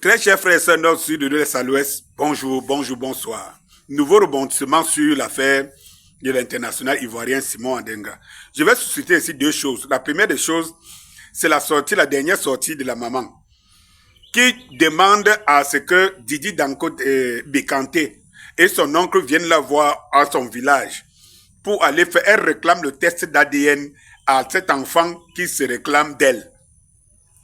Très chers frères et sœurs nord, sud, de l'est à l'ouest, bonjour, bonjour, bonsoir. Nouveau rebondissement sur l'affaire de l'international ivoirien Simon Andenga. Je vais susciter ici deux choses. La première des choses, c'est la dernière sortie de la maman, qui demande à ce que Didi Danko Békanté et son oncle viennent la voir à son village pour aller faire. Elle réclame le test d'ADN à cet enfant qui se réclame d'elle.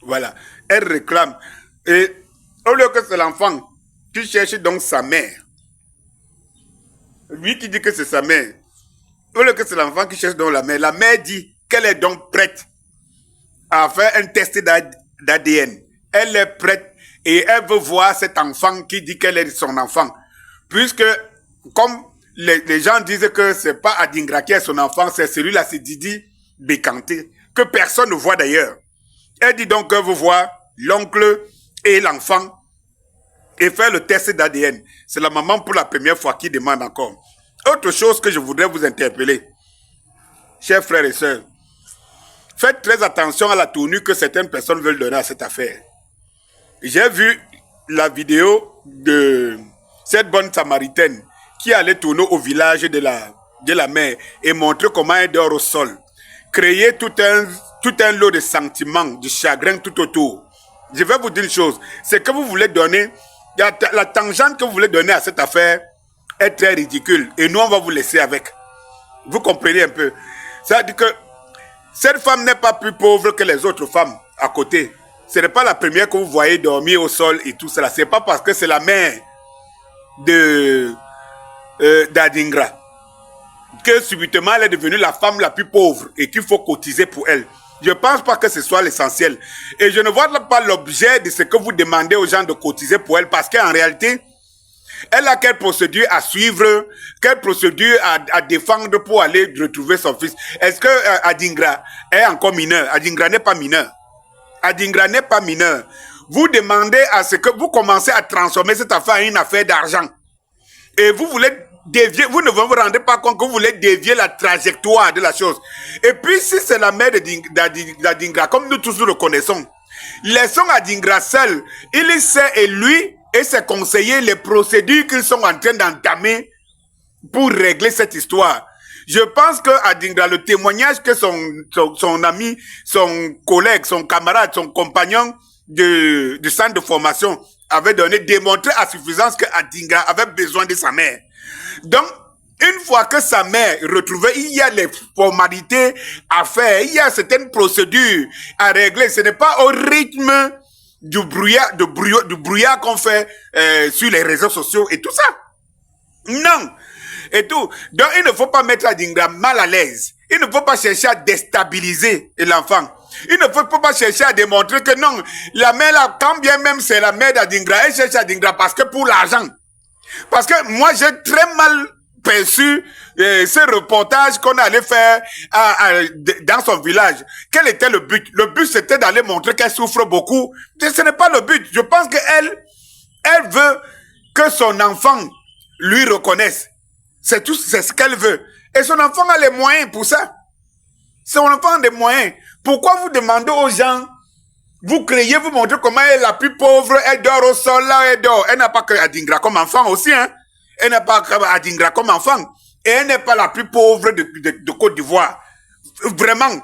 Voilà. Elle réclame. Et au lieu que c'est l'enfant qui cherche donc sa mère, lui qui dit que c'est sa mère, au lieu que c'est l'enfant qui cherche donc la mère dit qu'elle est donc prête à faire un test d'ADN. Elle est prête et elle veut voir cet enfant qui dit qu'elle est son enfant. Puisque, comme les gens disent que c'est pas Adingra qui est son enfant, c'est celui-là, c'est Didi Békanté, que personne ne voit d'ailleurs. Elle dit donc qu'elle veut voir l'oncle et l'enfant et faire le test d'ADN. C'est la maman pour la première fois qui demande encore. Autre chose que je voudrais vous interpeller, chers frères et sœurs, faites très attention à la tournure que certaines personnes veulent donner à cette affaire. J'ai vu la vidéo de cette bonne samaritaine qui allait tourner au village de la mère et montrer comment elle dort au sol. Créer tout un lot de sentiments, de chagrin tout autour. Je vais vous dire une chose, c'est que vous voulez donner, la tangente que vous voulez donner à cette affaire est très ridicule et nous on va vous laisser avec. Vous comprenez un peu? Ça veut dire que cette femme n'est pas plus pauvre que les autres femmes à côté. Ce n'est pas la première que vous voyez dormir au sol et tout cela. Ce n'est pas parce que c'est la mère d'Adingra que subitement elle est devenue la femme la plus pauvre et qu'il faut cotiser pour elle. Je ne pense pas que ce soit l'essentiel. Et je ne vois pas l'objet de ce que vous demandez aux gens de cotiser pour elle parce qu'en réalité, elle a quelle procédure à suivre, quelle procédure à défendre pour aller retrouver son fils. Est-ce que Adingra est encore mineur? Adingra n'est pas mineur. Adingra n'est pas mineur. Vous demandez à ce que vous commencez à transformer cette affaire en une affaire d'argent. Et vous voulez dévier, vous ne vous rendez pas compte que vous voulez dévier la trajectoire de la chose. Et puis si c'est la mère d'Adingra, comme nous tous nous le connaissons, laissons Adingra seul. Il sait et lui et ses conseillers les procédures qu'ils sont en train d'entamer pour régler cette histoire. Je pense que Adingra, le témoignage que son ami, son collègue, son camarade, son compagnon du centre de formation avait donné, démontrait à suffisance que Adingra avait besoin de sa mère. Donc, une fois que sa mère est retrouvée, il y a les formalités à faire, il y a certaines procédures à régler. Ce n'est pas au rythme du brouillard qu'on fait sur les réseaux sociaux et tout ça. Non. Et tout. Donc, il ne faut pas mettre Adingra mal à l'aise. Il ne faut pas chercher à déstabiliser l'enfant. Il ne faut pas chercher à démontrer que non, la mère là, quand bien même c'est la mère d'Adingra, elle cherche Adingra parce que pour l'argent. Parce que moi, j'ai très mal perçu ce reportage qu'on allait faire dans son village. Quel était le but? Le but, c'était d'aller montrer qu'elle souffre beaucoup. Ce n'est pas le but. Je pense qu'elle veut que son enfant lui reconnaisse. C'est tout, c'est ce qu'elle veut. Et son enfant a les moyens pour ça. Son enfant a des moyens. Pourquoi vous demandez aux gens, vous criez, vous montrez comment elle est la plus pauvre, elle dort au sol, là, elle dort. Elle n'a pas que Adingra comme enfant aussi, hein. Elle n'a pas que Adingra comme enfant. Et elle n'est pas la plus pauvre de Côte d'Ivoire. Vraiment.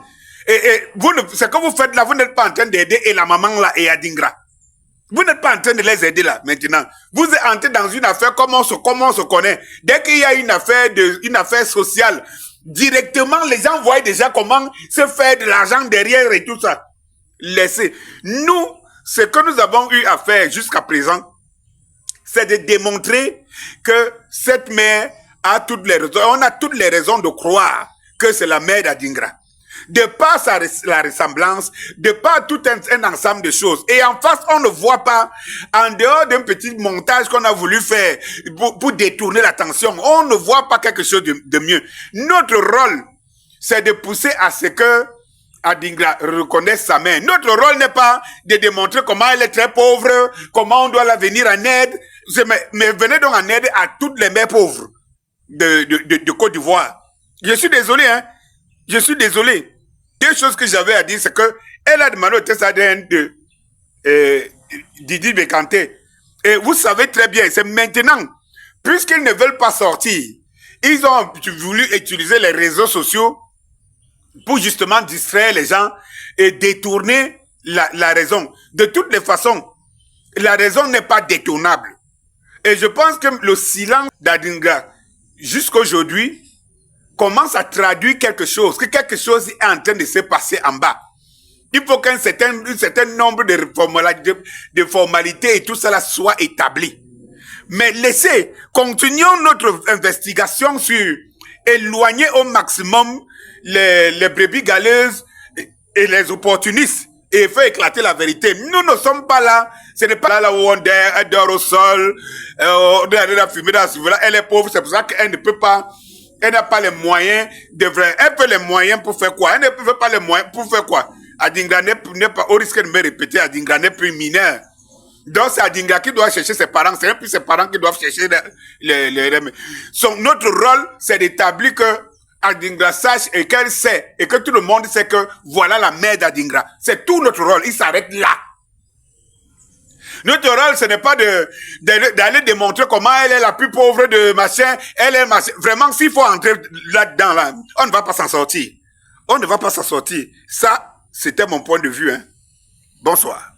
Et vous, ce que vous faites là, vous n'êtes pas en train d'aider et la maman là et Adingra. Vous n'êtes pas en train de les aider là, maintenant. Vous êtes entré dans une affaire comme on se connaît. Dès qu'il y a une affaire sociale, directement, les gens voient déjà comment se faire de l'argent derrière et tout ça. Laissez. Nous, ce que nous avons eu à faire jusqu'à présent, c'est de démontrer que cette mère a toutes les raisons. On a toutes les raisons de croire que c'est la mère d'Adingra. De par la ressemblance, de par tout un ensemble de choses. Et en face, on ne voit pas, en dehors d'un petit montage qu'on a voulu faire pour détourner l'attention, on ne voit pas quelque chose de mieux. Notre rôle, c'est de pousser à ce que Adingra reconnaisse sa mère. Notre rôle n'est pas de démontrer comment elle est très pauvre, comment on doit la venir en aide, mais venez donc en aide à toutes les mères pauvres de Côte d'Ivoire. Je suis désolé, hein. Je suis désolé. Deux choses que j'avais à dire, c'est que elle a demandé au test ADN Didi Bécanté. Et vous savez très bien, c'est maintenant, puisqu'ils ne veulent pas sortir, ils ont voulu utiliser les réseaux sociaux pour justement distraire les gens et détourner la raison. De toutes les façons, la raison n'est pas détournable. Et je pense que le silence d'Adingra, jusqu'aujourd'hui, commence à traduire quelque chose, que quelque chose est en train de se passer en bas. Il faut qu'un certain nombre de formalités et tout cela soit établi. Mais laissez, continuons notre investigation sur éloigner au maximum les brebis galeuses et les opportunistes et faire éclater la vérité. Nous ne sommes pas là, ce n'est pas là où on dort au sol, on est allé la fumer dans ce elle est pauvre, c'est pour ça qu'elle ne peut pas, elle n'a pas les moyens de vrai. Elle peut les moyens pour faire quoi? Elle ne peut pas les moyens pour faire quoi? Adingra n'est pas, au risque de me répéter, Adingra n'est plus mineur. Donc c'est Adingra qui doit chercher ses parents, c'est plus ses parents qui doivent chercher notre rôle, c'est d'établir que Adingra sache et qu'elle sait, et que tout le monde sait que voilà la mère d'Adingra. C'est tout notre rôle, il s'arrête là. Notre rôle, ce n'est pas d'aller démontrer comment elle est la plus pauvre de machin, elle est machin. Vraiment, s'il faut entrer là-dedans, là, on ne va pas s'en sortir. On ne va pas s'en sortir. Ça, c'était mon point de vue. Hein. Bonsoir.